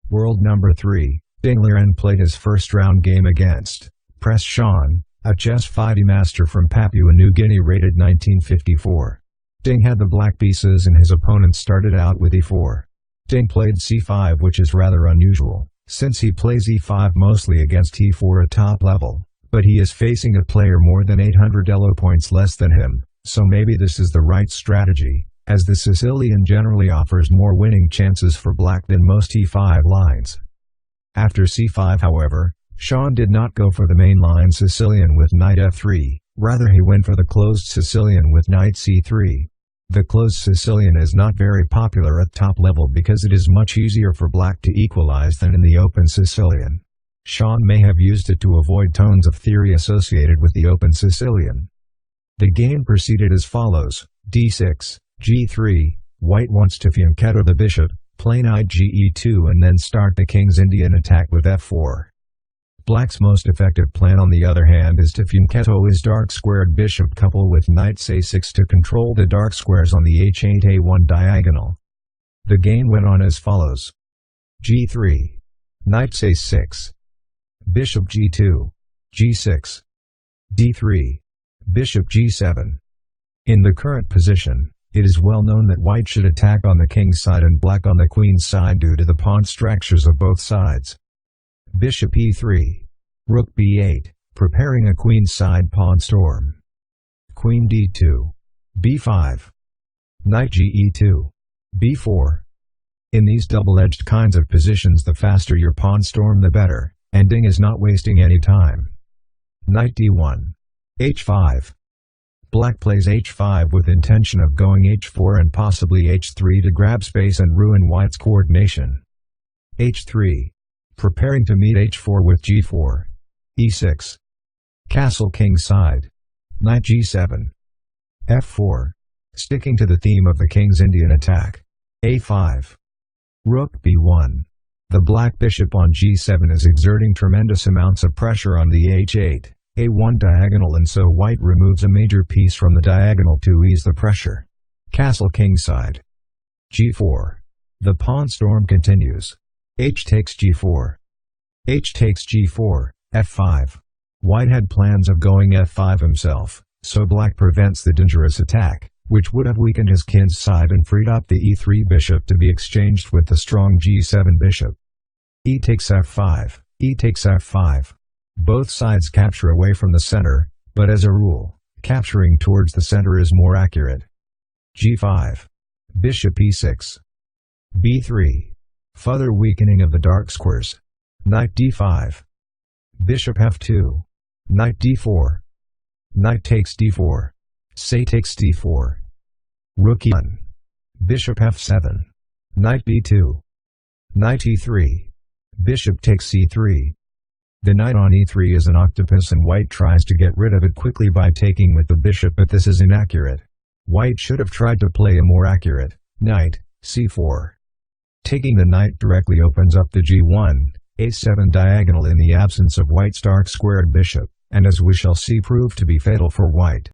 World number 3, Liren played his first round game against Shaun, a chess Fide master from Papua New Guinea rated 1954. Ding had the black pieces and his opponent started out with e4. Ding played c5, which is rather unusual, since he plays e5 mostly against e4 at top level, but he is facing a player more than 800 elo points less than him, so maybe this is the right strategy, as the Sicilian generally offers more winning chances for black than most e5 lines. After c5 however, Shaun did not go for the mainline Sicilian with knight f3, rather he went for the closed Sicilian with knight c3. The closed Sicilian is not very popular at top level because it is much easier for black to equalize than in the open Sicilian. Shaun may have used it to avoid tones of theory associated with the open Sicilian. The game proceeded as follows: d6, g3, white wants to fianchetto the bishop, play knight ge2 and then start the King's Indian attack with f4. Black's most effective plan on the other hand is to fianchetto his dark squared bishop couple with knight a6 to control the dark squares on the h8-a1 diagonal. The game went on as follows: g3, knight a6, bishop g2, g6, d3, bishop g7. In the current position, it is well known that white should attack on the king's side and black on the queen's side due to the pawn structures of both sides. Bishop e3, rook b8, preparing a queenside pawn storm. Queen d2, b5, knight ge2, b4. In these double-edged kinds of positions the faster your pawn storm the better, and Ding is not wasting any time. Knight d1, h5. Black plays h5 with intention of going h4 and possibly h3 to grab space and ruin white's coordination. h3. Preparing to meet h4 with g4. e6. Castle king side. Knight g7. f4. Sticking to the theme of the King's Indian attack. a5. Rook b1. The black bishop on g7 is exerting tremendous amounts of pressure on the h8-a1 diagonal and so white removes a major piece from the diagonal to ease the pressure. Castle king side. g4. The pawn storm continues. H takes g4. H takes g4, f5. White had plans of going f5 himself, so black prevents the dangerous attack, which would have weakened his king's side and freed up the e3 bishop to be exchanged with the strong g7 bishop. E takes f5, e takes f5. Both sides capture away from the center, but as a rule, capturing towards the center is more accurate. g5. Bishop e6. b3. Further weakening of the dark squares. Knight d5. Bishop f2. Knight d4. Knight takes d4. Say takes d4. Rook e1. Bishop f7. Knight b2. Knight e3. Bishop takes c3. The knight on e3 is an octopus and white tries to get rid of it quickly by taking with the bishop, but this is inaccurate. White should have tried to play a more accurate knight c4. Taking the knight directly opens up the g1-a7 diagonal in the absence of white's dark squared bishop, and as we shall see proved to be fatal for white.